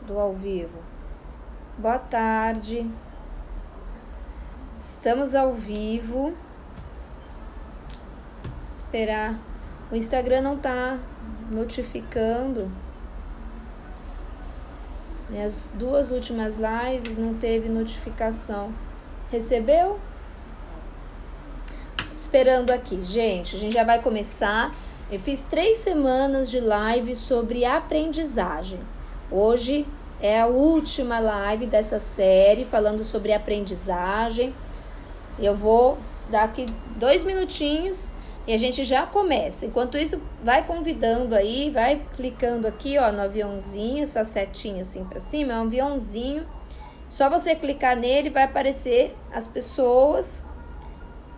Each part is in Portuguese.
Do ao vivo. Boa tarde. Estamos ao vivo. Esperar. O Instagram não tá notificando. Minhas duas últimas lives não teve notificação. Recebeu? Esperando aqui, gente. A gente já vai começar. Eu fiz 3 semanas de live sobre aprendizagem. Hoje é a última live dessa série falando sobre aprendizagem. Eu vou dar aqui 2 minutinhos e a gente já começa. Enquanto isso, vai convidando aí, vai clicando aqui, ó, no aviãozinho, essa setinha assim pra cima, é um aviãozinho. Só você clicar nele, vai aparecer as pessoas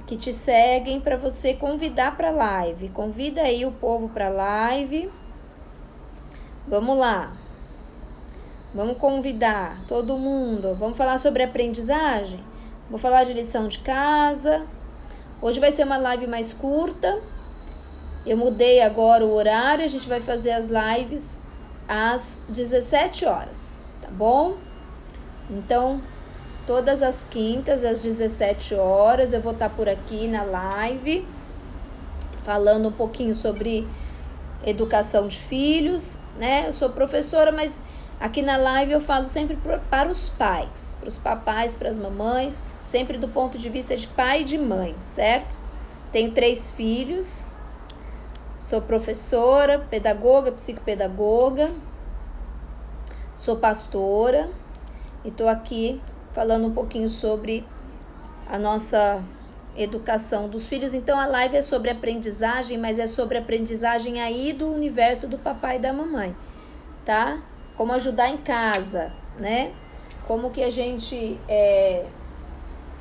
que te seguem para você convidar para live. Convida aí o povo para live. Vamos lá. Vamos convidar todo mundo. Vamos falar sobre aprendizagem? Vou falar de lição de casa. Hoje vai ser uma live mais curta. Eu mudei agora o horário. A gente vai fazer as lives às 17 horas, tá bom? Então, todas as quintas, às 17 horas, eu vou estar por aqui na live, falando um pouquinho sobre educação de filhos, né? Eu sou professora, mas aqui na live eu falo sempre para os pais, para os papais, para as mamães, sempre do ponto de vista de pai e de mãe, certo? Tenho 3 filhos, sou professora, pedagoga, psicopedagoga, sou pastora e estou aqui falando um pouquinho sobre a nossa educação dos filhos. Então a live é sobre aprendizagem, mas é sobre aprendizagem aí do universo do papai e da mamãe, tá? Como ajudar em casa, né? Como que a gente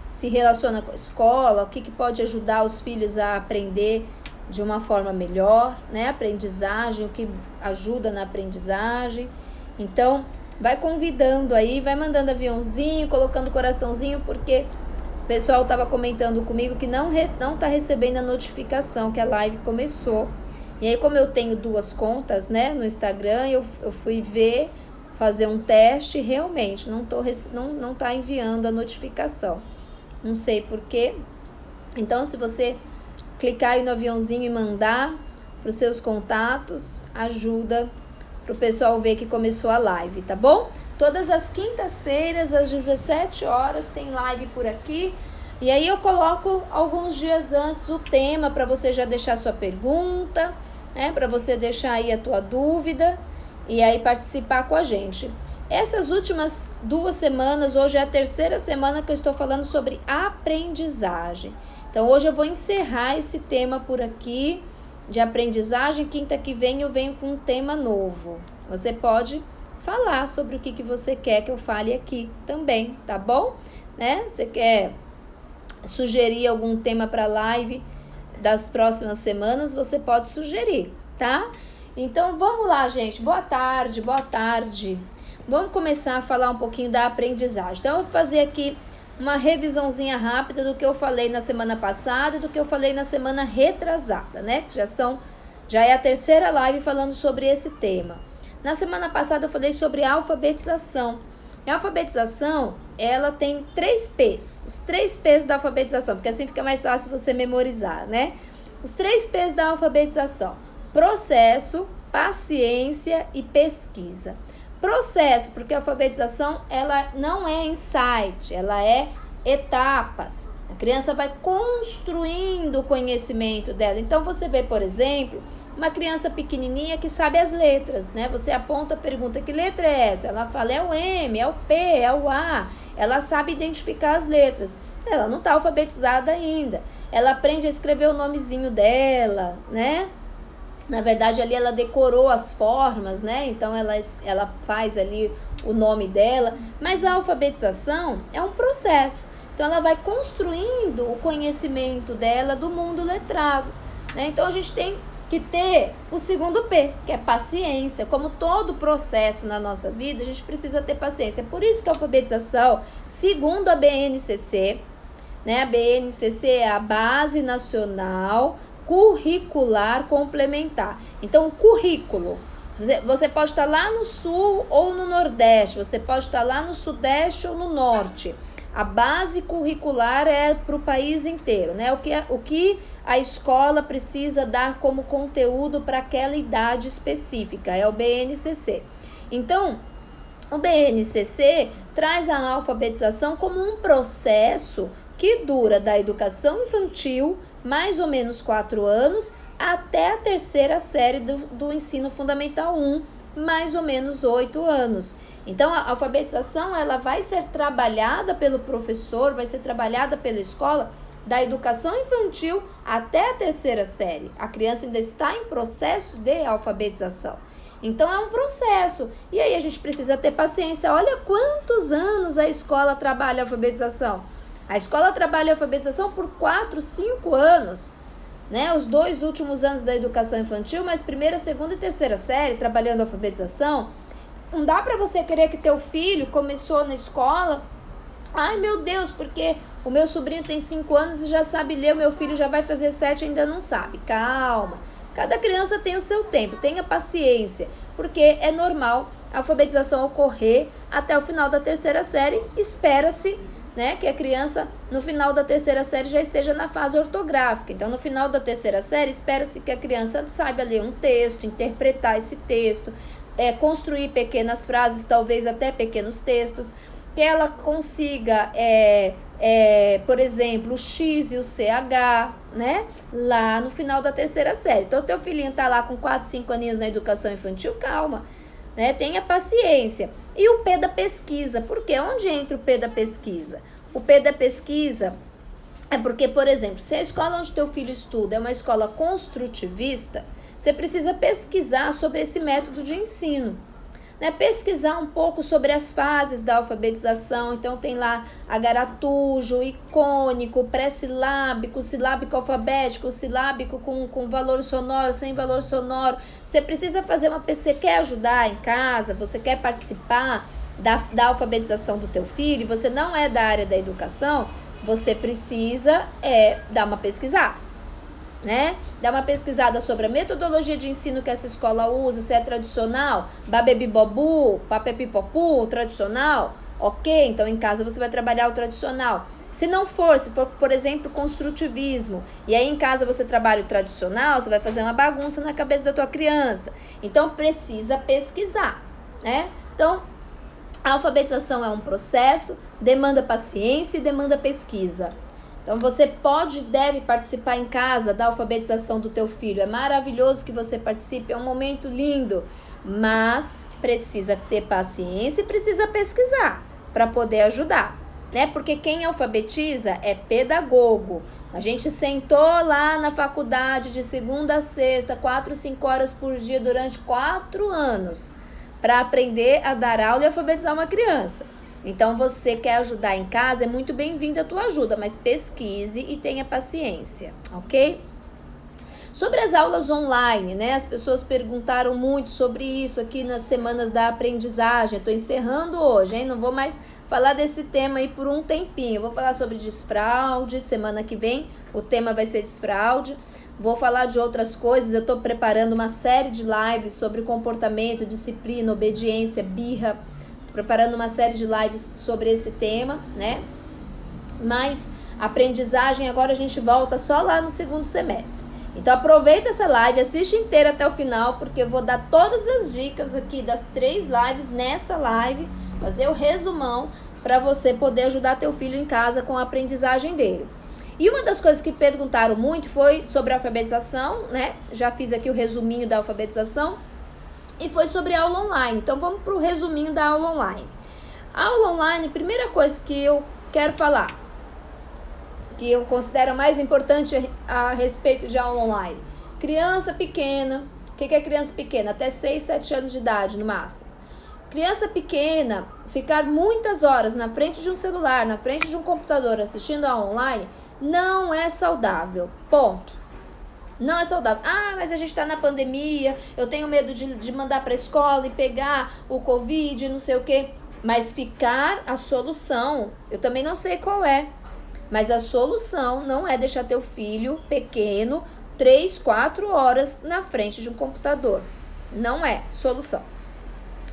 se relaciona com a escola, o que pode ajudar os filhos a aprender de uma forma melhor, né? Aprendizagem, o que ajuda na aprendizagem. Então, vai convidando aí, vai mandando aviãozinho, colocando coraçãozinho, porque o pessoal estava comentando comigo que não tá recebendo a notificação que a live começou. E aí, como eu tenho 2 contas, né, no Instagram, eu fui ver, fazer um teste, realmente não tá enviando a notificação. Não sei porquê. Então, se você clicar aí no aviãozinho e mandar para os seus contatos, ajuda para o pessoal ver que começou a live, tá bom? Todas as quintas-feiras, às 17 horas, tem live por aqui. E aí eu coloco alguns dias antes o tema para você já deixar sua pergunta, né? Para você deixar aí a tua dúvida e aí participar com a gente. Essas últimas 2 semanas, hoje é a 3ª semana que eu estou falando sobre aprendizagem. Então hoje eu vou encerrar esse tema por aqui de aprendizagem. Quinta que vem eu venho com um tema novo. Você pode falar sobre o que você quer que eu fale aqui também, tá bom? Né? Você quer sugerir algum tema para live das próximas semanas, você pode sugerir, tá? Então vamos lá, gente. Boa tarde, boa tarde. Vamos começar a falar um pouquinho da aprendizagem. Então eu vou fazer aqui uma revisãozinha rápida do que eu falei na semana passada e do que eu falei na semana retrasada, né? Que já é a 3ª live falando sobre esse tema. Na semana passada eu falei sobre alfabetização. E a alfabetização, ela tem 3 P's. Os 3 P's da alfabetização, porque assim fica mais fácil você memorizar, né? Os 3 P's da alfabetização: processo, paciência e pesquisa. Processo, porque a alfabetização, ela não é insight, ela é etapas. A criança vai construindo o conhecimento dela. Então, você vê, por exemplo, uma criança pequenininha que sabe as letras, né? Você aponta, pergunta, que letra é essa? Ela fala, é o M, é o P, é o A. Ela sabe identificar as letras. Ela não está alfabetizada ainda. Ela aprende a escrever o nomezinho dela, né? Na verdade, ali ela decorou as formas, né? Então, ela faz ali o nome dela. Mas a alfabetização é um processo. Então, ela vai construindo o conhecimento dela do mundo letrado, né? Então, a gente tem que ter o segundo P, que é paciência. Como todo processo na nossa vida, a gente precisa ter paciência. Por isso que a alfabetização, segundo a BNCC, né? A BNCC é a Base Nacional Curricular Complementar. Então, o currículo Você pode estar lá no sul ou no nordeste, você pode estar lá no sudeste ou no norte. A base curricular é para o país inteiro, né? O que a escola precisa dar como conteúdo para aquela idade específica, é o BNCC. Então, o BNCC traz a alfabetização como um processo que dura da educação infantil, mais ou menos 4 anos, até a terceira série do ensino fundamental 1, mais ou menos 8 anos. Então, a alfabetização ela vai ser trabalhada pelo professor, vai ser trabalhada pela escola, da educação infantil até a terceira série. A criança ainda está em processo de alfabetização. Então, é um processo. E aí, a gente precisa ter paciência. Olha quantos anos a escola trabalha a alfabetização. A escola trabalha a alfabetização por 4, 5 anos. Né? Os 2 últimos anos da educação infantil, mas primeira, segunda e terceira série, trabalhando a alfabetização. Não dá para você querer que teu filho começou na escola. Ai, meu Deus, porque o meu sobrinho tem 5 anos e já sabe ler, o meu filho já vai fazer 7 e ainda não sabe. Calma. Cada criança tem o seu tempo, tenha paciência, porque é normal a alfabetização ocorrer até o final da terceira série. Espera-se, né, que a criança, no final da terceira série, já esteja na fase ortográfica. Então, no final da terceira série, espera-se que a criança saiba ler um texto, interpretar esse texto, construir pequenas frases, talvez até pequenos textos, que ela consiga, por exemplo, o X e o CH, né? Lá no final da terceira série. Então, teu filhinho tá lá com 4, 5 aninhos na educação infantil, calma, né? Tenha paciência. E o P da pesquisa, por quê? Onde entra o P da pesquisa? O P da pesquisa é porque, por exemplo, se a escola onde teu filho estuda é uma escola construtivista, você precisa pesquisar sobre esse método de ensino. Né, pesquisar um pouco sobre as fases da alfabetização. Então tem lá agaratujo, icônico, pré-silábico, silábico alfabético, silábico com valor sonoro, sem valor sonoro. Você precisa fazer uma pesquisa, quer ajudar em casa, você quer participar da alfabetização do teu filho, você não é da área da educação, você precisa dar uma pesquisada. Né? Dá uma pesquisada sobre a metodologia de ensino que essa escola usa, se é tradicional, babebibobu, papepipopu, tradicional, ok, então em casa você vai trabalhar o tradicional. Se for, por exemplo, construtivismo, e aí em casa você trabalha o tradicional, você vai fazer uma bagunça na cabeça da tua criança. Então precisa pesquisar, né? Então, a alfabetização é um processo, demanda paciência e demanda pesquisa. Então, você pode e deve participar em casa da alfabetização do teu filho. É maravilhoso que você participe, é um momento lindo. Mas precisa ter paciência e precisa pesquisar para poder ajudar, né? Porque quem alfabetiza é pedagogo. A gente sentou lá na faculdade de segunda a sexta, 4, 5 horas por dia durante 4 anos para aprender a dar aula e alfabetizar uma criança. Então, você quer ajudar em casa, é muito bem-vinda a tua ajuda, mas pesquise e tenha paciência, ok? Sobre as aulas online, né? As pessoas perguntaram muito sobre isso aqui nas semanas da aprendizagem. Estou encerrando hoje, hein? Não vou mais falar desse tema aí por um tempinho. Vou falar sobre desfraude, semana que vem o tema vai ser desfraude. Vou falar de outras coisas, eu estou preparando uma série de lives sobre comportamento, disciplina, obediência, birra. Preparando uma série de lives sobre esse tema, né? Mas aprendizagem agora a gente volta só lá no segundo semestre. Então aproveita essa live, assiste inteira até o final, porque eu vou dar todas as dicas aqui das 3 lives nessa live, fazer o resumão para você poder ajudar teu filho em casa com a aprendizagem dele. E uma das coisas que perguntaram muito foi sobre a alfabetização, né? Já fiz aqui o resuminho da alfabetização. E foi sobre a aula online. Então, vamos para o resuminho da aula online. A aula online, primeira coisa que eu quero falar, que eu considero mais importante a respeito de aula online. Criança pequena. O que é criança pequena? Até 6, 7 anos de idade, no máximo. Criança pequena, ficar muitas horas na frente de um celular, na frente de um computador, assistindo a aula online, não é saudável. Ponto. Não é saudável. Ah, mas a gente tá na pandemia, eu tenho medo de mandar pra escola e pegar o Covid, não sei o quê. Mas a solução, eu também não sei qual é, mas a solução não é deixar teu filho pequeno 3, 4 horas na frente de um computador. Não é solução.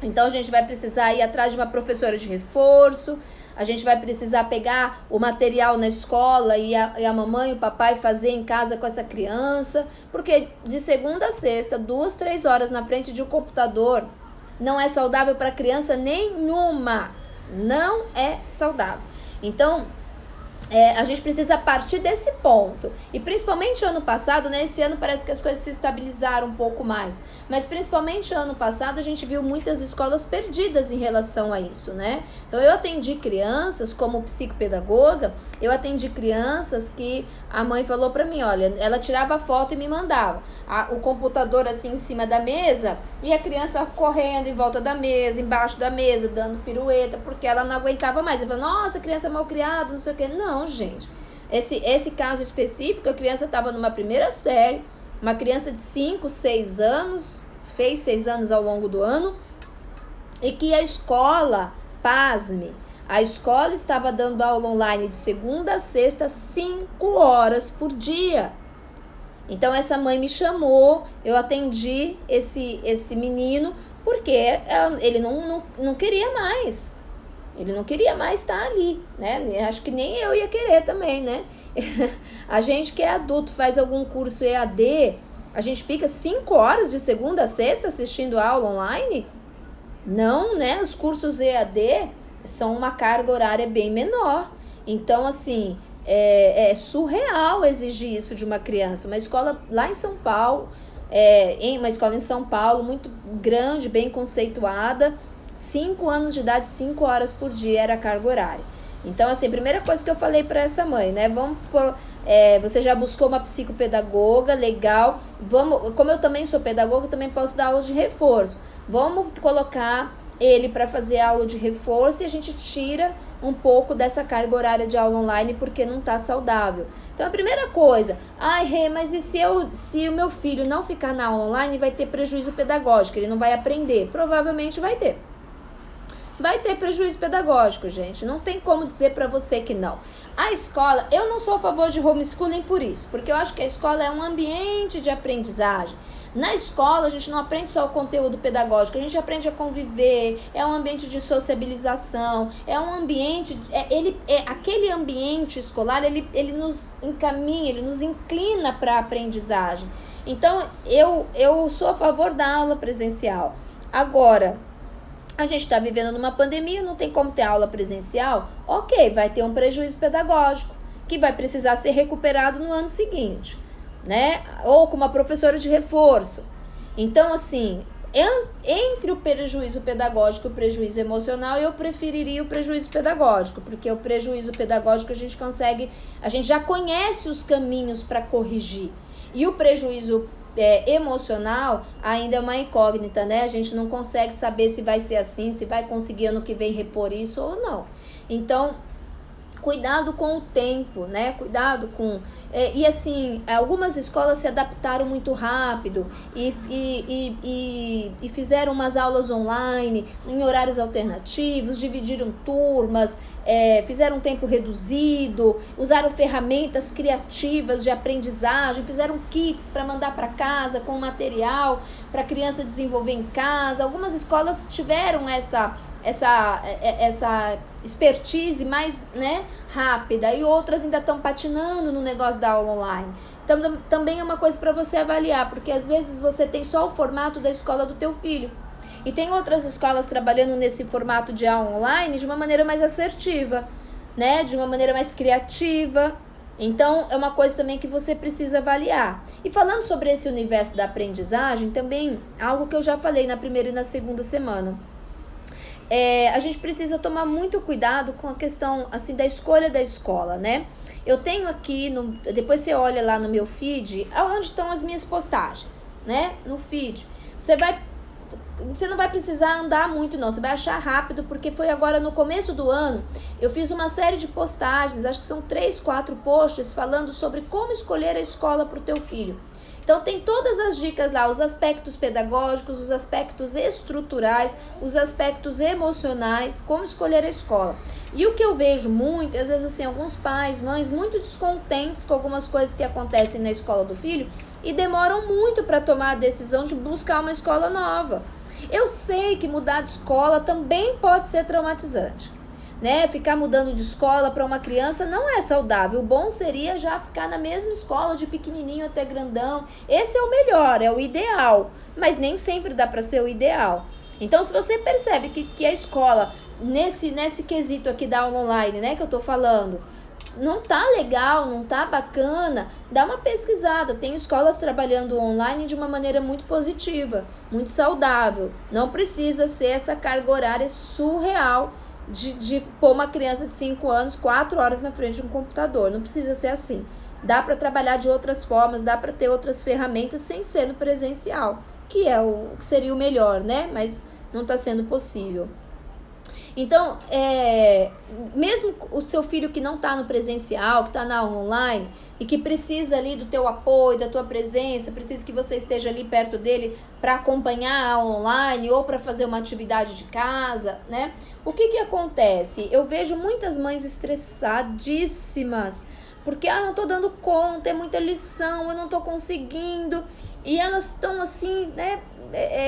Então, a gente vai precisar ir atrás de uma professora de reforço, a gente vai precisar pegar o material na escola e a mamãe e o papai fazer em casa com essa criança, porque de segunda a sexta, 2, 3 horas na frente de um computador, não é saudável para criança nenhuma. Não é saudável. Então, a gente precisa partir desse ponto. E principalmente ano passado, né? Esse ano parece que as coisas se estabilizaram um pouco mais. Mas principalmente ano passado a gente viu muitas escolas perdidas em relação a isso, né? Então eu atendi crianças como psicopedagoga, eu atendi crianças que a mãe falou pra mim, olha, ela tirava a foto e me mandava. O computador assim em cima da mesa e a criança correndo em volta da mesa, embaixo da mesa, dando pirueta, porque ela não aguentava mais. Ela falou, nossa, criança mal criada, não sei o quê. Não, gente. Esse caso específico, a criança estava numa primeira série, uma criança de 5, 6 anos, fez 6 anos ao longo do ano, e que a escola, pasme, a escola estava dando aula online de segunda a sexta, 5 horas por dia. Então, essa mãe me chamou, eu atendi esse menino, porque ele não queria mais. Ele não queria mais estar ali, né? Acho que nem eu ia querer também, né? A gente que é adulto, faz algum curso EAD, a gente fica 5 horas de segunda a sexta assistindo aula online? Não, né? Os cursos EAD são uma carga horária bem menor. Então, assim, é surreal exigir isso de uma criança. Uma escola lá em São Paulo, uma escola em São Paulo, muito grande, bem conceituada, 5 anos de idade, 5 horas por dia era a carga horária. Então, assim, primeira coisa que eu falei para essa mãe, né? Você já buscou uma psicopedagoga, legal. Como eu também sou pedagoga, eu também posso dar aula de reforço. Vamos colocar ele para fazer aula de reforço e a gente tira um pouco dessa carga horária de aula online porque não tá saudável. Então, a primeira coisa, Rê, mas e se o meu filho não ficar na aula online, vai ter prejuízo pedagógico, ele não vai aprender? Provavelmente vai ter. Vai ter prejuízo pedagógico, gente. Não tem como dizer para você que não. A escola, eu não sou a favor de homeschooling por isso, porque eu acho que a escola é um ambiente de aprendizagem. Na escola, a gente não aprende só o conteúdo pedagógico, a gente aprende a conviver, é um ambiente de sociabilização, é um ambiente, aquele ambiente escolar, ele nos encaminha, ele nos inclina para a aprendizagem. Então, eu sou a favor da aula presencial. Agora, a gente está vivendo numa pandemia, não tem como ter aula presencial? Ok, vai ter um prejuízo pedagógico, que vai precisar ser recuperado no ano seguinte, né? Ou com uma professora de reforço. Então, assim, entre o prejuízo pedagógico e o prejuízo emocional, eu preferiria o prejuízo pedagógico, porque o prejuízo pedagógico a gente já conhece os caminhos para corrigir. E o prejuízo emocional ainda é uma incógnita, né? A gente não consegue saber se vai ser assim, se vai conseguir ano que vem repor isso ou não. Então, cuidado com o tempo, né? Cuidado com... E assim, algumas escolas se adaptaram muito rápido e fizeram umas aulas online em horários alternativos, dividiram turmas, fizeram um tempo reduzido, usaram ferramentas criativas de aprendizagem, fizeram kits para mandar para casa com material para a criança desenvolver em casa. Algumas escolas tiveram essa expertise mais, né, rápida, e outras ainda estão patinando no negócio da aula online. Então, também é uma coisa para você avaliar, porque às vezes você tem só o formato da escola do teu filho, e tem outras escolas trabalhando nesse formato de aula online de uma maneira mais assertiva, né, de uma maneira mais criativa. Então, é uma coisa também que você precisa avaliar. E falando sobre esse universo da aprendizagem, também algo que eu já falei na primeira e na segunda semana. A gente precisa tomar muito cuidado com a questão assim, da escolha da escola, né? Eu tenho aqui, depois você olha lá no meu feed, aonde estão as minhas postagens, né? No feed. Você não vai precisar andar muito não, você vai achar rápido, porque foi agora no começo do ano, eu fiz uma série de postagens, acho que são 3, 4 posts falando sobre como escolher a escola para o teu filho. Então tem todas as dicas lá, os aspectos pedagógicos, os aspectos estruturais, os aspectos emocionais, como escolher a escola. E o que eu vejo muito, às vezes assim, alguns pais, mães muito descontentes com algumas coisas que acontecem na escola do filho, e demoram muito para tomar a decisão de buscar uma escola nova. Eu sei que mudar de escola também pode ser traumatizante, né? Ficar mudando de escola para uma criança não é saudável. O bom seria já ficar na mesma escola de pequenininho até grandão. Esse é o melhor, é o ideal, mas nem sempre dá para ser o ideal. Então, se você percebe que a escola, nesse quesito aqui da aula online, né, que eu tô falando, não tá legal, não tá bacana, dá uma pesquisada. Tem escolas trabalhando online de uma maneira muito positiva, muito saudável. Não precisa ser essa carga horária surreal de pôr uma criança de 5 anos 4 horas na frente de um computador. Não precisa ser assim. Dá para trabalhar de outras formas, dá para ter outras ferramentas sem ser no presencial, que é o que seria o melhor, né? Mas não está sendo possível. Então, mesmo o seu filho que não está no presencial, que está na aula online e que precisa ali do teu apoio, da tua presença, precisa que você esteja ali perto dele para acompanhar a aula online ou para fazer uma atividade de casa, né? O que acontece? Eu vejo muitas mães estressadíssimas porque não estou dando conta, é muita lição, eu não estou conseguindo, e elas estão assim, né,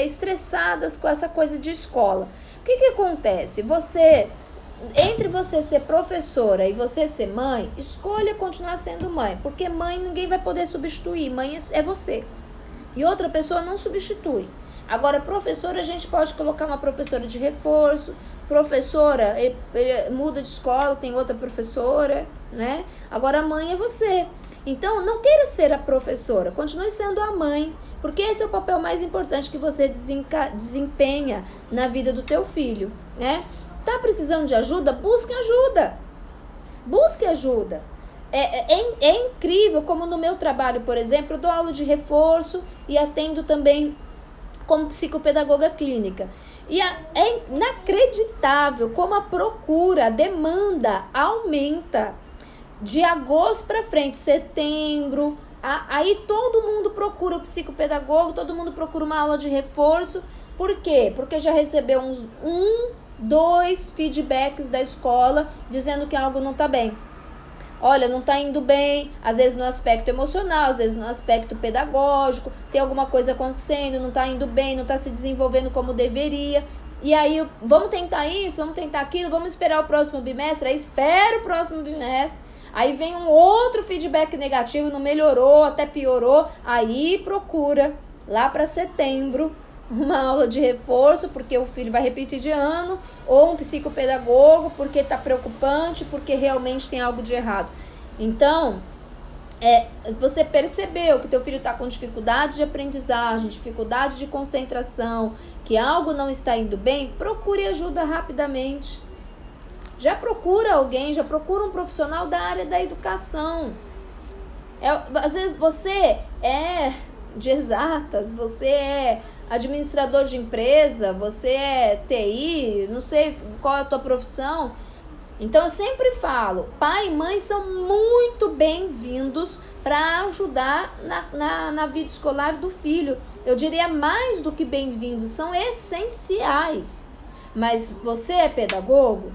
estressadas com essa coisa de escola. O que acontece? Entre você ser professora e você ser mãe, escolha continuar sendo mãe, porque mãe ninguém vai poder substituir, mãe é você, e outra pessoa não substitui. Agora, professora, a gente pode colocar uma professora de reforço, professora muda de escola, tem outra professora, né? Agora, a mãe é você. Então, não queira ser a professora, continue sendo a mãe, porque esse é o papel mais importante que você desempenha na vida do teu filho, né? Tá precisando de ajuda? Busque ajuda. Busque ajuda. É incrível como no meu trabalho, por exemplo, eu dou aula de reforço e atendo também como psicopedagoga clínica. E é inacreditável como a procura, a demanda aumenta de agosto para frente, setembro. Aí todo mundo procura o psicopedagogo, todo mundo procura uma aula de reforço. Por quê? Porque já recebeu uns 2 feedbacks da escola dizendo que algo não está bem. Olha, não está indo bem, às vezes no aspecto emocional, às vezes no aspecto pedagógico, tem alguma coisa acontecendo, não está indo bem, não está se desenvolvendo como deveria. E aí, vamos tentar isso, vamos tentar aquilo, vamos esperar o próximo bimestre. Aí espera o próximo bimestre. Aí vem um outro feedback negativo, não melhorou, até piorou. Aí procura, lá para setembro, uma aula de reforço, porque o filho vai repetir de ano, ou um psicopedagogo, porque está preocupante, porque realmente tem algo de errado. Então, você percebeu que teu filho está com dificuldade de aprendizagem, dificuldade de concentração, que algo não está indo bem, procure ajuda rapidamente. Já procura alguém, já procura um profissional da área da educação. Às vezes você é de exatas, você é administrador de empresa, você é TI, não sei qual é a tua profissão. Então eu sempre falo, pai e mãe são muito bem-vindos para ajudar na vida escolar do filho. Eu diria mais do que bem-vindos, são essenciais. Mas você é pedagogo?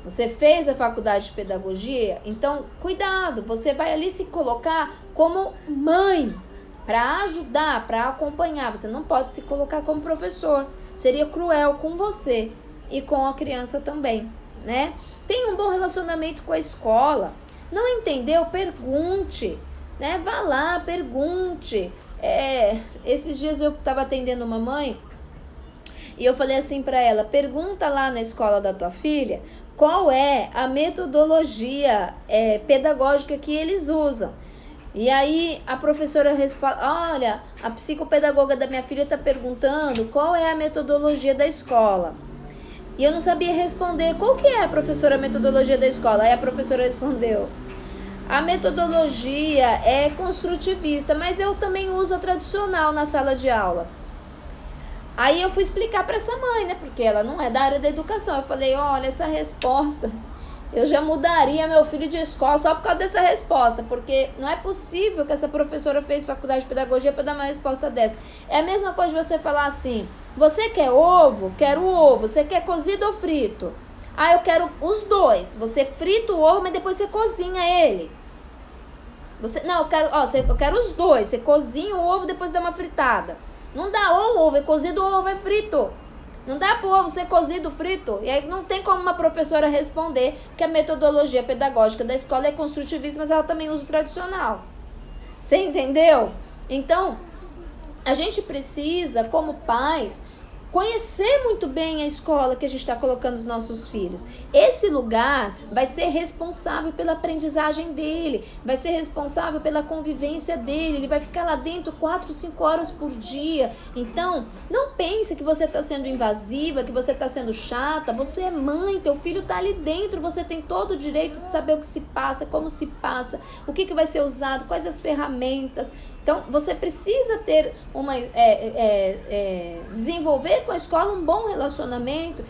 Você fez a faculdade de pedagogia? Então, cuidado, você vai ali se colocar como mãe, para ajudar, para acompanhar. Você não pode se colocar como professor. Seria cruel com você e com a criança também, né? Tenha um bom relacionamento com a escola. Não entendeu? Pergunte, né? Vá lá, pergunte. Esses dias eu estava atendendo uma mãe e eu falei assim para ela, pergunta lá na escola da tua filha qual é a metodologia pedagógica que eles usam. E aí a professora responde, olha, a psicopedagoga da minha filha está perguntando qual é a metodologia da escola. E eu não sabia responder, qual que é, professora, a metodologia da escola? Aí a professora respondeu, a metodologia é construtivista, mas eu também uso a tradicional na sala de aula. Aí eu fui explicar para essa mãe, né, porque ela não é da área da educação. Eu falei, olha, essa resposta, eu já mudaria meu filho de escola só por causa dessa resposta, porque não é possível que essa professora fez faculdade de pedagogia para dar uma resposta dessa. É a mesma coisa de você falar assim, você quer ovo? Quero ovo. Você quer cozido ou frito? Eu quero os dois. Você frita o ovo, mas depois você cozinha ele. Eu quero os dois. Você cozinha o ovo, depois dá uma fritada. Não dá, ou o ovo é cozido ou o ovo é frito. Não dá pro ovo ser cozido, frito. E aí não tem como uma professora responder que a metodologia pedagógica da escola é construtivista, mas ela também usa o tradicional. Você entendeu? Então, a gente precisa, como pais, conhecer muito bem a escola que a gente está colocando os nossos filhos. Esse lugar vai ser responsável pela aprendizagem dele, vai ser responsável pela convivência dele, ele vai ficar lá dentro 4, 5 horas por dia. Então, não pense que você está sendo invasiva, que você está sendo chata. Você é mãe, teu filho está ali dentro, você tem todo o direito de saber o que se passa, como se passa, o que vai ser usado, quais as ferramentas. Então, você precisa ter desenvolver com a escola um bom relacionamento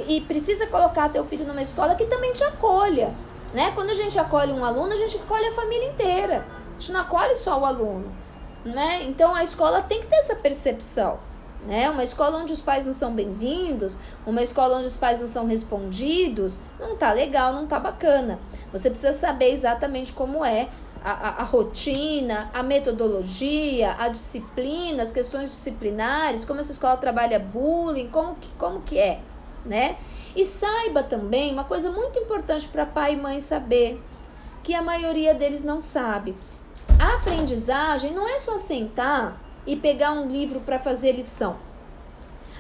e precisa colocar teu filho numa escola que também te acolha, né? Quando a gente acolhe um aluno, a gente acolhe a família inteira. A gente não acolhe só o aluno, né? Então, a escola tem que ter essa percepção, né? Uma escola onde os pais não são bem-vindos, uma escola onde os pais não são respondidos, não tá legal, não tá bacana. Você precisa saber exatamente como é a rotina, a metodologia, a disciplina, as questões disciplinares, como essa escola trabalha bullying, como que é, né? E saiba também, uma coisa muito importante para pai e mãe saber, que a maioria deles não sabe. A aprendizagem não é só sentar e pegar um livro para fazer lição.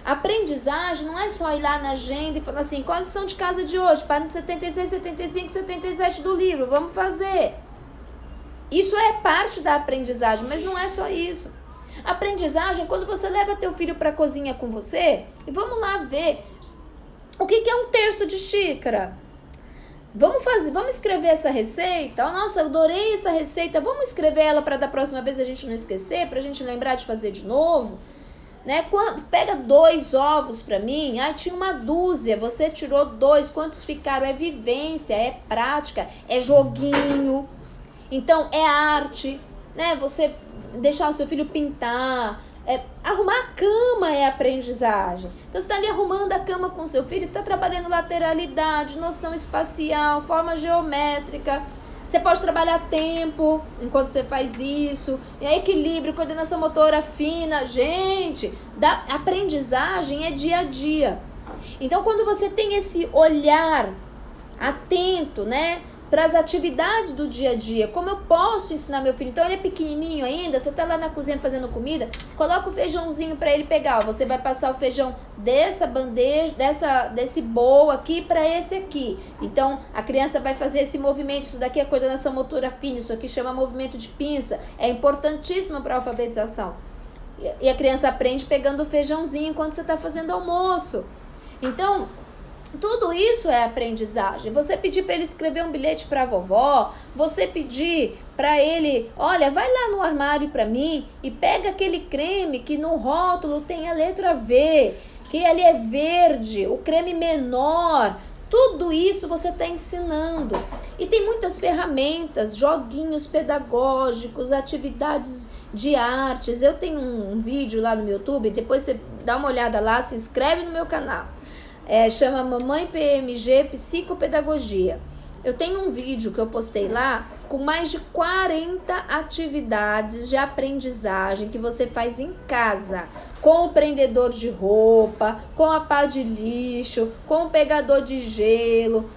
A aprendizagem não é só ir lá na agenda e falar assim, qual a lição de casa de hoje? Página 76, 75, 77 do livro, vamos fazer. Isso é parte da aprendizagem, mas não é só isso. A aprendizagem é quando você leva teu filho para a cozinha com você e vamos lá ver o que é 1/3 de xícara. Vamos escrever essa receita. Oh, nossa, eu adorei essa receita. Vamos escrever ela para da próxima vez a gente não esquecer, para a gente lembrar de fazer de novo. Né? Pega 2 ovos para mim. Tinha uma dúzia, você tirou 2. Quantos ficaram? É vivência, é prática, é joguinho. Então, é arte, né? Você deixar o seu filho pintar, arrumar a cama é aprendizagem. Então, você está ali arrumando a cama com o seu filho, você está trabalhando lateralidade, noção espacial, forma geométrica. Você pode trabalhar tempo enquanto você faz isso, e equilíbrio, coordenação motora fina. Gente, aprendizagem é dia a dia. Então, quando você tem esse olhar atento, né? Para as atividades do dia a dia, como eu posso ensinar meu filho? Então ele é pequenininho ainda, você tá lá na cozinha fazendo comida, coloca o feijãozinho para ele pegar, você vai passar o feijão dessa bandeja, desse bowl aqui para esse aqui. Então a criança vai fazer esse movimento, isso daqui é coordenação motora fina, isso aqui chama movimento de pinça, é importantíssimo para a alfabetização. E a criança aprende pegando o feijãozinho enquanto você está fazendo almoço. Então, tudo isso é aprendizagem. Você pedir para ele escrever um bilhete para a vovó, você pedir para ele, olha, vai lá no armário para mim e pega aquele creme que no rótulo tem a letra V, que ele é verde, o creme menor. Tudo isso você está ensinando. E tem muitas ferramentas, joguinhos pedagógicos, atividades de artes. Eu tenho um vídeo lá no meu YouTube, depois você dá uma olhada lá, se inscreve no meu canal. Chama Mamãe PMG Psicopedagogia. Eu tenho um vídeo que eu postei lá com mais de 40 atividades de aprendizagem que você faz em casa, com o prendedor de roupa, com a pá de lixo, com o pegador de gelo,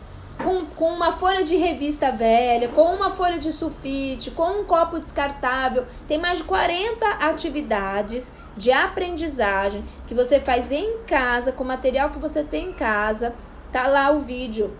com uma folha de revista velha, com uma folha de sulfite, com um copo descartável. Tem mais de 40 atividades de aprendizagem que você faz em casa, com o material que você tem em casa. Tá lá o vídeo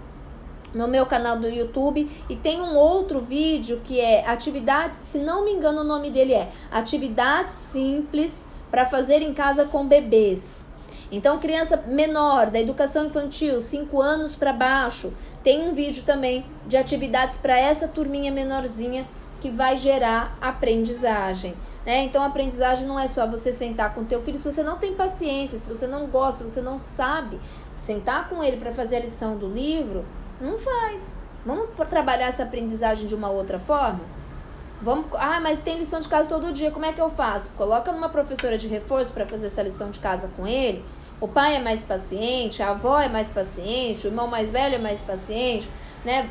no meu canal do YouTube. E tem um outro vídeo que é atividades, se não me engano o nome dele é Atividades Simples para fazer em casa com bebês. Então, criança menor, da educação infantil, 5 anos para baixo, tem um vídeo também de atividades para essa turminha menorzinha que vai gerar aprendizagem. Né? Então, a aprendizagem não é só você sentar com o teu filho, se você não tem paciência, se você não gosta, se você não sabe sentar com ele para fazer a lição do livro, não faz. Vamos trabalhar essa aprendizagem de uma outra forma? Mas tem lição de casa todo dia, como é que eu faço? Coloca numa professora de reforço para fazer essa lição de casa com ele. O pai é mais paciente, a avó é mais paciente, o irmão mais velho é mais paciente, né?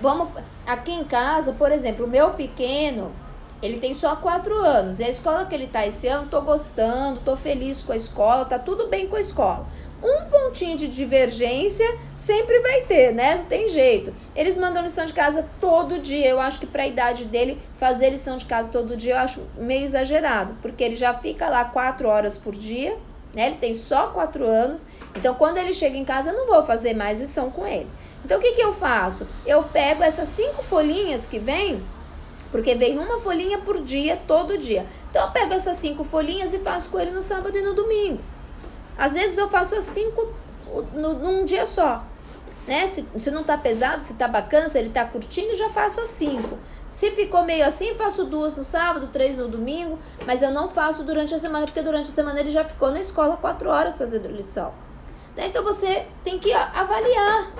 Aqui em casa, por exemplo, o meu pequeno, Ele tem só 4 anos. E a escola que ele tá esse ano, tô gostando, tô feliz com a escola, tá tudo bem com a escola. Um pontinho de divergência sempre vai ter, né? Não tem jeito. Eles mandam lição de casa todo dia. Eu acho que para a idade dele, fazer lição de casa todo dia, eu acho meio exagerado. Porque ele já fica lá 4 horas por dia, né? Ele tem só 4 anos. Então, quando ele chega em casa, eu não vou fazer mais lição com ele. Então, o que eu faço? Eu pego essas 5 folhinhas que vem, porque vem uma folhinha por dia, todo dia. Então, eu pego essas 5 folhinhas e faço com ele no sábado e no domingo. Às vezes eu faço as 5 num dia só, né? Se não tá pesado, se tá bacana, se ele tá curtindo, já faço as 5. Se ficou meio assim, faço 2 no sábado, 3 no domingo, mas eu não faço durante a semana, porque durante a semana ele já ficou na escola 4 horas fazendo lição. Então você tem que avaliar,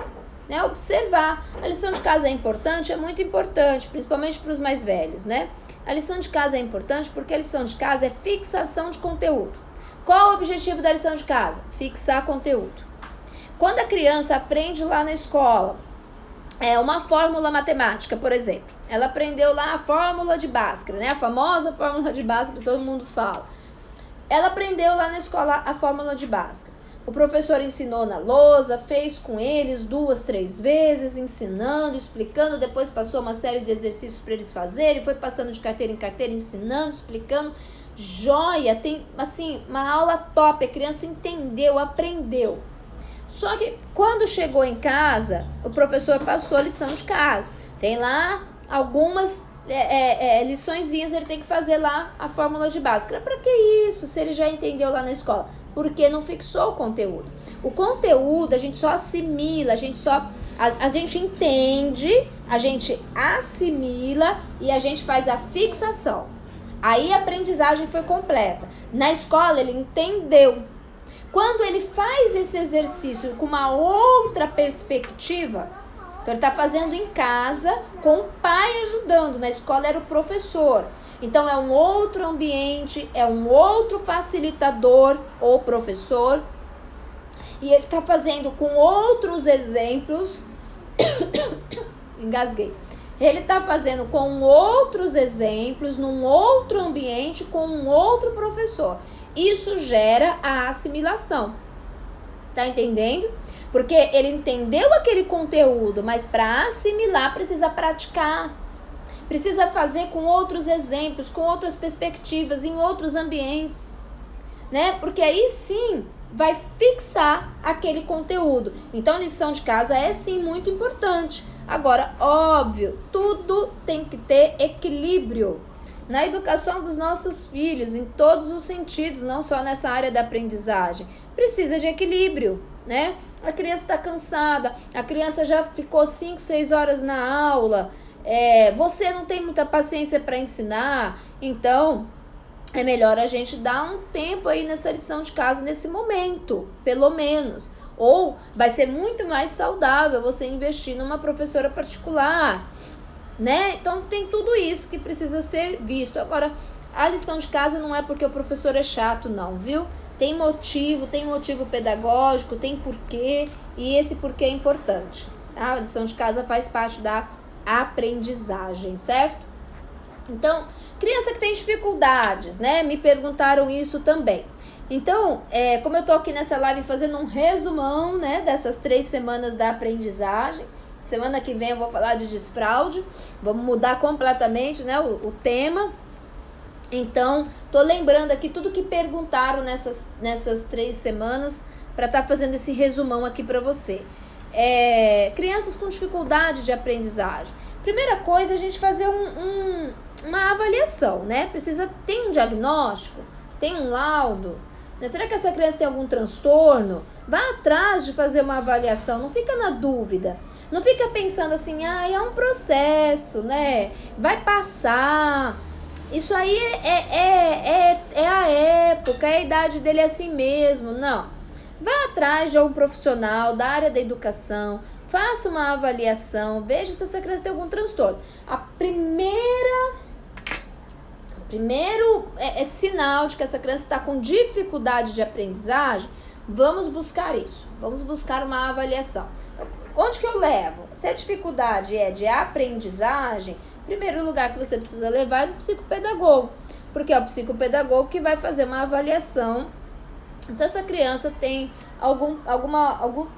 né? Observar. A lição de casa é importante, é muito importante, principalmente para os mais velhos, né? A lição de casa é importante porque a lição de casa é fixação de conteúdo. Qual o objetivo da lição de casa? Fixar conteúdo. Quando a criança aprende lá na escola uma fórmula matemática, por exemplo, ela aprendeu lá a fórmula de Bhaskara, né? A famosa fórmula de Bhaskara que todo mundo fala. Ela aprendeu lá na escola a fórmula de Bhaskara. O professor ensinou na lousa, fez com eles 2, 3 vezes, ensinando, explicando, depois passou uma série de exercícios para eles fazerem, foi passando de carteira em carteira, ensinando, explicando. Joia, tem assim uma aula top, a criança entendeu, aprendeu. Só que quando chegou em casa, o professor passou a lição de casa. Tem lá algumas liçõezinhas, ele tem que fazer lá a fórmula de Bhaskara. Para que isso, se ele já entendeu lá na escola? Porque não fixou o conteúdo. O conteúdo a gente só assimila, a gente entende, a gente assimila e a gente faz a fixação. Aí a aprendizagem foi completa. Na escola ele entendeu. Quando ele faz esse exercício com uma outra perspectiva, então ele está fazendo em casa com o pai ajudando. Na escola era o professor. Então é um outro ambiente, é um outro facilitador ou professor. E ele está fazendo com outros exemplos. Engasguei. Ele está fazendo com outros exemplos, num outro ambiente, com um outro professor. Isso gera a assimilação. Tá entendendo? Porque ele entendeu aquele conteúdo, mas para assimilar precisa praticar. Precisa fazer com outros exemplos, com outras perspectivas, em outros ambientes, né? Porque aí sim vai fixar aquele conteúdo. Então, a lição de casa é sim muito importante. Agora, óbvio, tudo tem que ter equilíbrio na educação dos nossos filhos, em todos os sentidos, não só nessa área da aprendizagem. Precisa de equilíbrio, né? A criança está cansada, a criança já ficou 5, 6 horas na aula, você não tem muita paciência para ensinar, então é melhor a gente dar um tempo aí nessa lição de casa, nesse momento, pelo menos. Ou vai ser muito mais saudável você investir numa professora particular, né? Então tem tudo isso que precisa ser visto. Agora, a lição de casa não é porque o professor é chato, não, viu? Tem motivo pedagógico, tem porquê, e esse porquê é importante, tá? A lição de casa faz parte da aprendizagem, certo? Então, criança que tem dificuldades, né? Me perguntaram isso também. Então, como eu tô aqui nessa live fazendo um resumão, né, dessas 3 semanas da aprendizagem, semana que vem eu vou falar de desfraude, vamos mudar completamente, né, o tema. Então, tô lembrando aqui tudo que perguntaram nessas 3 semanas para estar fazendo esse resumão aqui para você. Crianças com dificuldade de aprendizagem. Primeira coisa, a gente fazer uma avaliação, né? Tem um diagnóstico, tem um laudo, né? Será que essa criança tem algum transtorno? Vá atrás de fazer uma avaliação, não fica na dúvida. Não fica pensando assim, é um processo, né? Vai passar. Isso aí é a época, a idade dele é assim mesmo. Não. Vá atrás de um profissional da área da educação, faça uma avaliação, veja se essa criança tem algum transtorno. Primeiro sinal de que essa criança está com dificuldade de aprendizagem, vamos buscar isso. Vamos buscar uma avaliação. Onde que eu levo? Se a dificuldade é de aprendizagem, Primeiro lugar que você precisa levar é no psicopedagogo, porque é o psicopedagogo que vai fazer uma avaliação se essa criança tem algum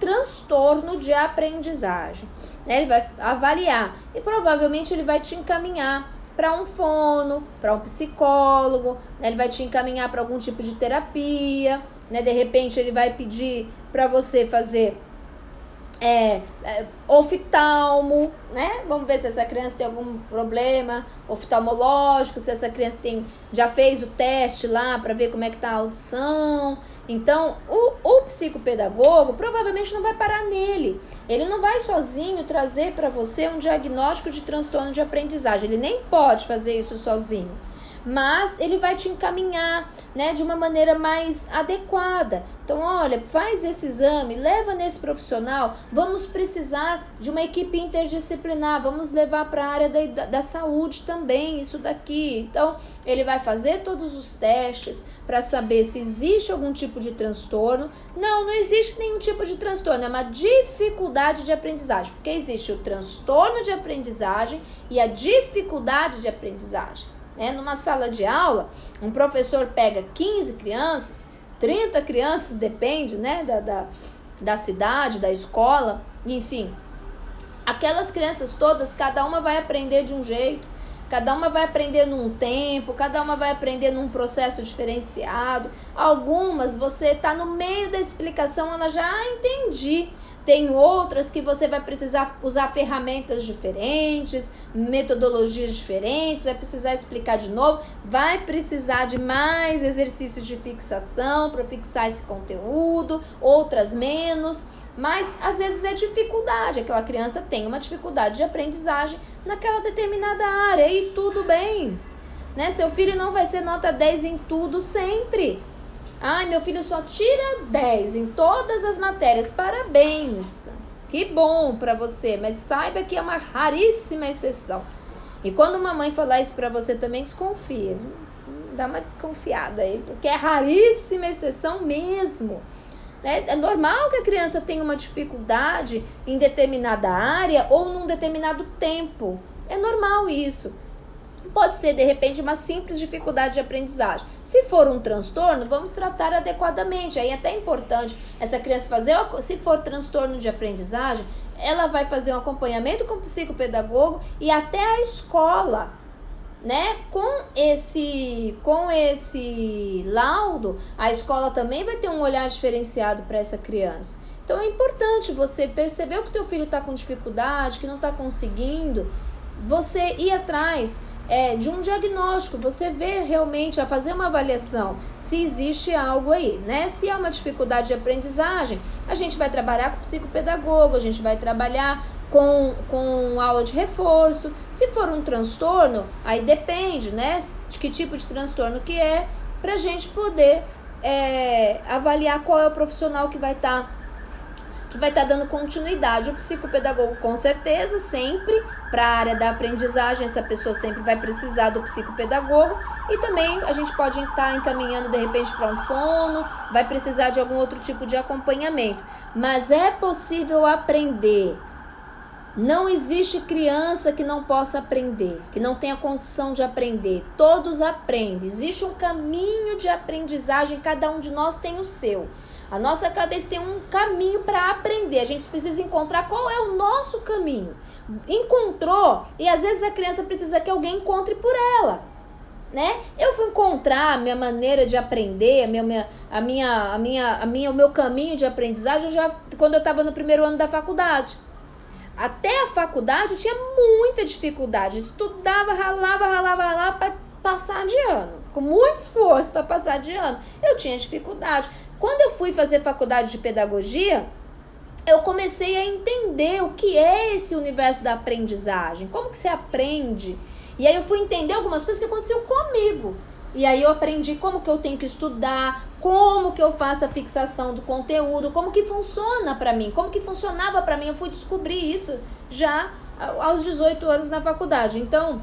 transtorno de aprendizagem, né? Ele vai avaliar e provavelmente ele vai te encaminhar para um fono, para um psicólogo, né? Ele vai te encaminhar para algum tipo de terapia, né? De repente ele vai pedir para você fazer oftalmo, né? Vamos ver se essa criança tem algum problema oftalmológico, se essa criança já fez o teste lá para ver como é que tá a audição. Então, o psicopedagogo provavelmente não vai parar nele. Ele não vai sozinho trazer para você um diagnóstico de transtorno de aprendizagem. Ele nem pode fazer isso sozinho. Mas ele vai te encaminhar, né, de uma maneira mais adequada. Então, olha, faz esse exame, leva nesse profissional, vamos precisar de uma equipe interdisciplinar, vamos levar para a área da saúde também, isso daqui. Então, ele vai fazer todos os testes para saber se existe algum tipo de transtorno. Não existe nenhum tipo de transtorno, é uma dificuldade de aprendizagem, porque existe o transtorno de aprendizagem e a dificuldade de aprendizagem. Numa sala de aula, um professor pega 15 crianças, 30 crianças, depende, né, da cidade, da escola, enfim. Aquelas crianças todas, cada uma vai aprender de um jeito, cada uma vai aprender num tempo, cada uma vai aprender num processo diferenciado. Algumas, você está no meio da explicação, ela já entendi. Tem outras que você vai precisar usar ferramentas diferentes, metodologias diferentes, vai precisar explicar de novo, vai precisar de mais exercícios de fixação para fixar esse conteúdo, outras menos, mas às vezes é dificuldade, aquela criança tem uma dificuldade de aprendizagem naquela determinada área e tudo bem, né? Seu filho não vai ser nota 10 em tudo sempre. Ai, meu filho só tira 10 em todas as matérias. Parabéns! Que bom para você, mas saiba que é uma raríssima exceção. E quando uma mãe falar isso para você, também desconfia. Dá uma desconfiada aí, porque é raríssima exceção mesmo. É normal que a criança tenha uma dificuldade em determinada área ou num determinado tempo. É normal isso. Pode ser, de repente, uma simples dificuldade de aprendizagem. Se for um transtorno, vamos tratar adequadamente. Aí é até importante essa criança fazer, se for transtorno de aprendizagem, ela vai fazer um acompanhamento com o psicopedagogo e até a escola, né? Com esse laudo, a escola também vai ter um olhar diferenciado para essa criança. Então é importante você perceber que o teu filho está com dificuldade, que não está conseguindo, você ir atrás de um diagnóstico, você ver realmente, a fazer uma avaliação se existe algo aí, né? Se há uma dificuldade de aprendizagem, a gente vai trabalhar com psicopedagogo, a gente vai trabalhar com aula de reforço. Se for um transtorno, aí depende, né, de que tipo de transtorno que é, pra gente poder avaliar qual é o profissional que vai estar dando continuidade. O psicopedagogo, com certeza, sempre, para a área da aprendizagem, essa pessoa sempre vai precisar do psicopedagogo. E também a gente pode estar encaminhando, de repente, para um fono, vai precisar de algum outro tipo de acompanhamento. Mas é possível aprender. Não existe criança que não possa aprender, que não tenha condição de aprender. Todos aprendem. Existe um caminho de aprendizagem, cada um de nós tem o seu. A nossa cabeça tem um caminho para aprender. A gente precisa encontrar qual é o nosso caminho. Encontrou, e às vezes a criança precisa que alguém encontre por ela, né? Eu fui encontrar a minha maneira de aprender, o meu caminho de aprendizagem quando eu estava no primeiro ano da faculdade. Até a faculdade eu tinha muita dificuldade. Estudava, ralava para passar de ano. Com muito esforço para passar de ano. Eu tinha dificuldade. Quando eu fui fazer faculdade de pedagogia, eu comecei a entender o que é esse universo da aprendizagem. Como que você aprende? E aí eu fui entender algumas coisas que aconteciam comigo. E aí eu aprendi como que eu tenho que estudar, como que eu faço a fixação do conteúdo, como que funciona para mim, como que funcionava para mim. Eu fui descobrir isso já aos 18 anos na faculdade. Então,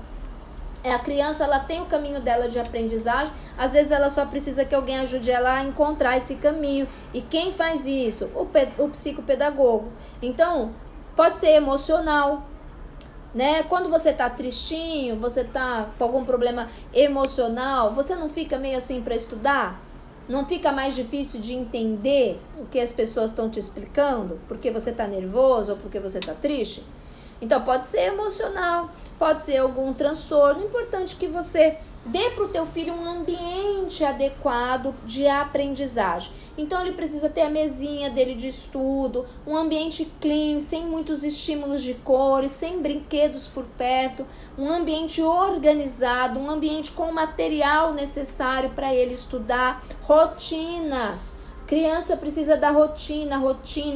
a criança, ela tem o caminho dela de aprendizagem, às vezes ela só precisa que alguém ajude ela a encontrar esse caminho. E quem faz isso? O psicopedagogo. Então, pode ser emocional, né? Quando você tá tristinho, você tá com algum problema emocional, você não fica meio assim para estudar? Não fica mais difícil de entender o que as pessoas estão te explicando? Porque você tá nervoso ou porque você tá triste? Então pode ser emocional, pode ser algum transtorno. O importante é que você dê para o teu filho um ambiente adequado de aprendizagem. Então ele precisa ter a mesinha dele de estudo, um ambiente clean, sem muitos estímulos de cores, sem brinquedos por perto, um ambiente organizado, um ambiente com o material necessário para ele estudar, rotina. Criança precisa da rotina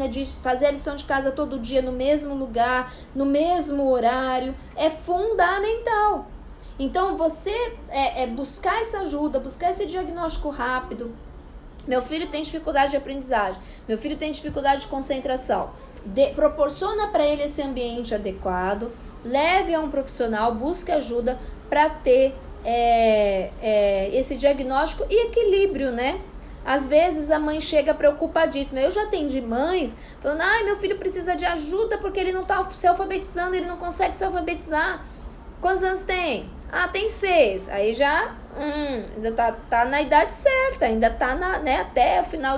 de fazer a lição de casa todo dia no mesmo lugar, no mesmo horário, é fundamental. Então você buscar essa ajuda, buscar esse diagnóstico rápido. Meu filho tem dificuldade de aprendizagem, meu filho tem dificuldade de concentração. Proporciona para ele esse ambiente adequado, leve a um profissional, busque ajuda para ter esse diagnóstico e equilíbrio, né? Às vezes a mãe chega preocupadíssima. Eu já atendi mães falando, meu filho precisa de ajuda porque ele não está se alfabetizando, ele não consegue se alfabetizar. Quantos anos tem? Tem 6. Aí já ainda tá na idade certa, ainda tá até o final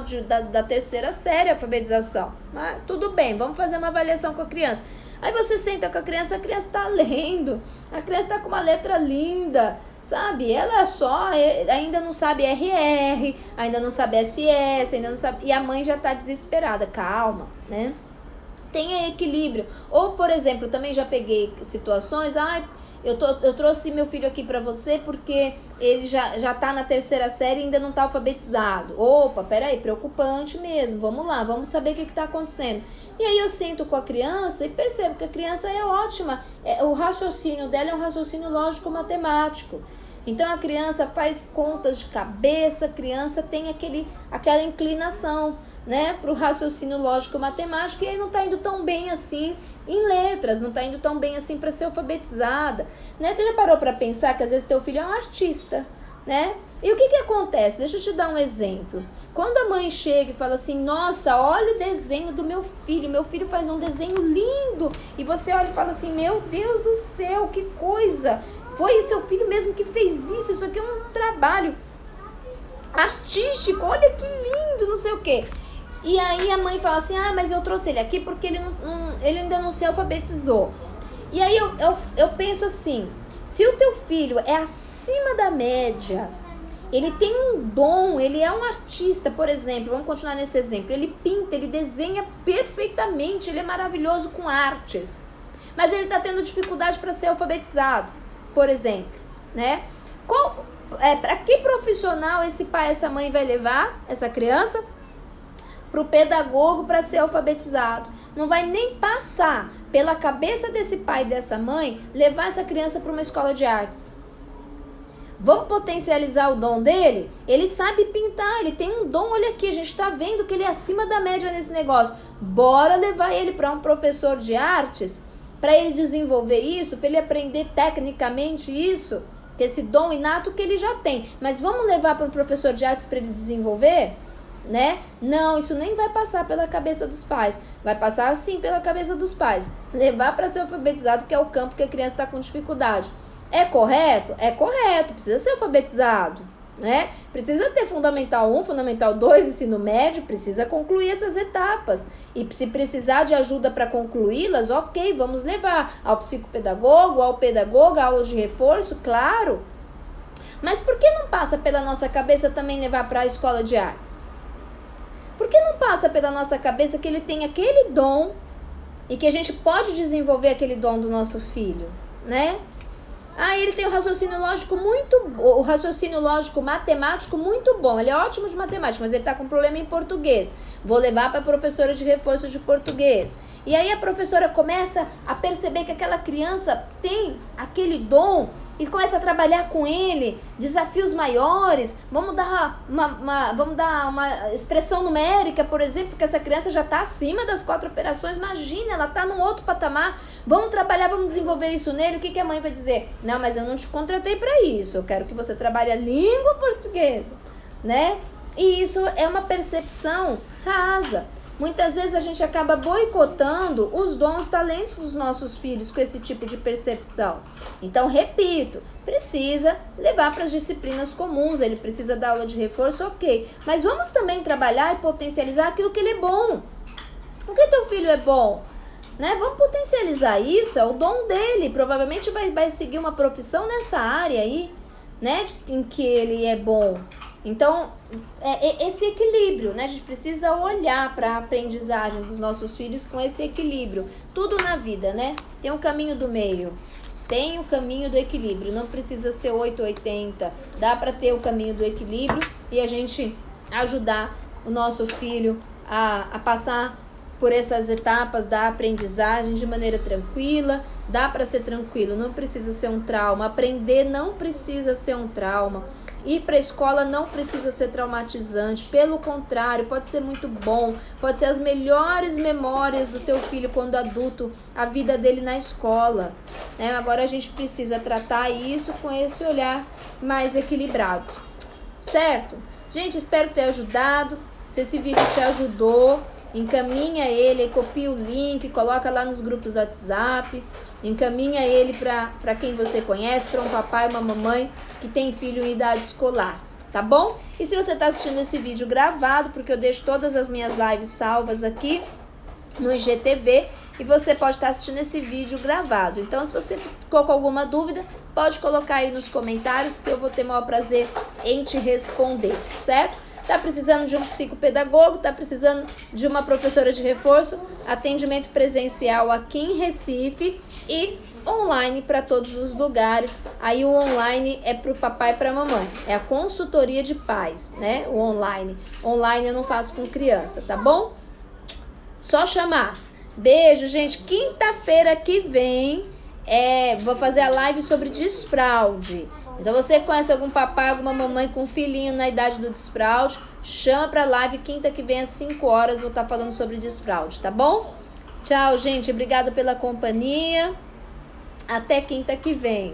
da terceira série a alfabetização. Mas tudo bem, vamos fazer uma avaliação com a criança. Aí você senta com a criança tá lendo, a criança tá com uma letra linda, sabe? Ela ainda não sabe RR, ainda não sabe SS, ainda não sabe, e a mãe já tá desesperada. Calma, né? Tenha equilíbrio. Ou, por exemplo, também já peguei situações, eu trouxe meu filho aqui pra você porque ele já tá na terceira série e ainda não tá alfabetizado. Opa, peraí, preocupante mesmo, vamos lá, vamos saber o que tá acontecendo. E aí eu sento com a criança e percebo que a criança é ótima, o raciocínio dela é um raciocínio lógico-matemático. Então a criança faz contas de cabeça, a criança tem aquela inclinação, né, para o raciocínio lógico-matemático, e aí não está indo tão bem assim em letras, não está indo tão bem assim para ser alfabetizada, né? Tu já parou para pensar que às vezes teu filho é um artista, né? E o que acontece? Deixa eu te dar um exemplo. Quando a mãe chega e fala assim, nossa, olha o desenho do meu filho faz um desenho lindo, e você olha e fala assim, meu Deus do céu, que coisa, foi seu filho mesmo que fez isso aqui é um trabalho artístico, olha que lindo, não sei o quê. E aí a mãe fala assim, mas eu trouxe ele aqui porque ele ainda não se alfabetizou. E aí eu penso assim, se o teu filho é acima da média, ele tem um dom, ele é um artista, por exemplo, vamos continuar nesse exemplo, ele pinta, ele desenha perfeitamente, ele é maravilhoso com artes, mas ele está tendo dificuldade para ser alfabetizado, por exemplo, né? Para que profissional esse pai, essa mãe vai levar essa criança? Para o pedagogo para ser alfabetizado. Não vai nem passar pela cabeça desse pai e dessa mãe levar essa criança para uma escola de artes. Vamos potencializar o dom dele? Ele sabe pintar, ele tem um dom, olha aqui, a gente está vendo que ele é acima da média nesse negócio. Bora levar ele para um professor de artes, para ele desenvolver isso, para ele aprender tecnicamente isso, que esse dom inato que ele já tem. Mas vamos levar para um professor de artes para ele desenvolver? Né? Não, isso nem vai passar pela cabeça dos pais. Vai passar sim pela cabeça dos pais. Levar para ser alfabetizado, que é o campo que a criança está com dificuldade. É correto? É correto, precisa ser alfabetizado, né? Precisa ter Fundamental 1, Fundamental 2, ensino médio, precisa concluir essas etapas. E se precisar de ajuda para concluí-las, ok, vamos levar ao psicopedagogo, ao pedagogo, aula de reforço, claro. Mas por que não passa pela nossa cabeça também levar para a escola de artes? Por que não passa pela nossa cabeça que ele tem aquele dom e que a gente pode desenvolver aquele dom do nosso filho, né? Ele tem o raciocínio lógico matemático muito bom, ele é ótimo de matemática, mas ele está com problema em português. Vou levar para a professora de reforço de português. E aí a professora começa a perceber que aquela criança tem aquele dom e começa a trabalhar com ele, desafios maiores. Vamos dar uma expressão numérica, por exemplo, porque essa criança já está acima das 4 operações. Imagina, ela está num outro patamar. Vamos trabalhar, vamos desenvolver isso nele. O que a mãe vai dizer? Não, mas eu não te contratei para isso. Eu quero que você trabalhe a língua portuguesa, né? E isso é uma percepção rasa. Muitas vezes a gente acaba boicotando os dons, talentos dos nossos filhos com esse tipo de percepção. Então, repito, precisa levar para as disciplinas comuns, ele precisa dar aula de reforço, ok. Mas vamos também trabalhar e potencializar aquilo que ele é bom. O que teu filho é bom? Né? Vamos potencializar isso, é o dom dele. Provavelmente vai seguir uma profissão nessa área aí, né? Em que ele é bom. Então, esse equilíbrio, né? A gente precisa olhar para a aprendizagem dos nossos filhos com esse equilíbrio. Tudo na vida, né? Tem um caminho do meio. Tem o caminho do equilíbrio. Não precisa ser 880. Dá para ter o caminho do equilíbrio e a gente ajudar o nosso filho a passar por essas etapas da aprendizagem de maneira tranquila. Dá para ser tranquilo, não precisa ser um trauma. Aprender não precisa ser um trauma. Ir para a escola não precisa ser traumatizante, pelo contrário, pode ser muito bom, pode ser as melhores memórias do teu filho quando adulto, a vida dele na escola, né? Agora a gente precisa tratar isso com esse olhar mais equilibrado, certo? Gente, espero ter ajudado. Se esse vídeo te ajudou, encaminha ele, copia o link, coloca lá nos grupos do WhatsApp, encaminha ele para quem você conhece, para um papai, uma mamãe que tem filho em idade escolar, tá bom? E se você está assistindo esse vídeo gravado, porque eu deixo todas as minhas lives salvas aqui no IGTV, e você pode estar assistindo esse vídeo gravado. Então, se você ficou com alguma dúvida, pode colocar aí nos comentários que eu vou ter o maior prazer em te responder, certo? Tá precisando de um psicopedagogo, tá precisando de uma professora de reforço, atendimento presencial aqui em Recife e online para todos os lugares. Aí o online é pro papai e pra mamãe. É a consultoria de pais, né? O online. Online eu não faço com criança, tá bom? Só chamar. Beijo, gente. Quinta-feira que vem vou fazer a live sobre desfraude. Então você conhece algum papai, alguma mamãe com filhinho na idade do desfraude, chama pra live quinta que vem às 5 horas, vou estar falando sobre desfraude, tá bom? Tchau, gente, obrigada pela companhia, até quinta que vem.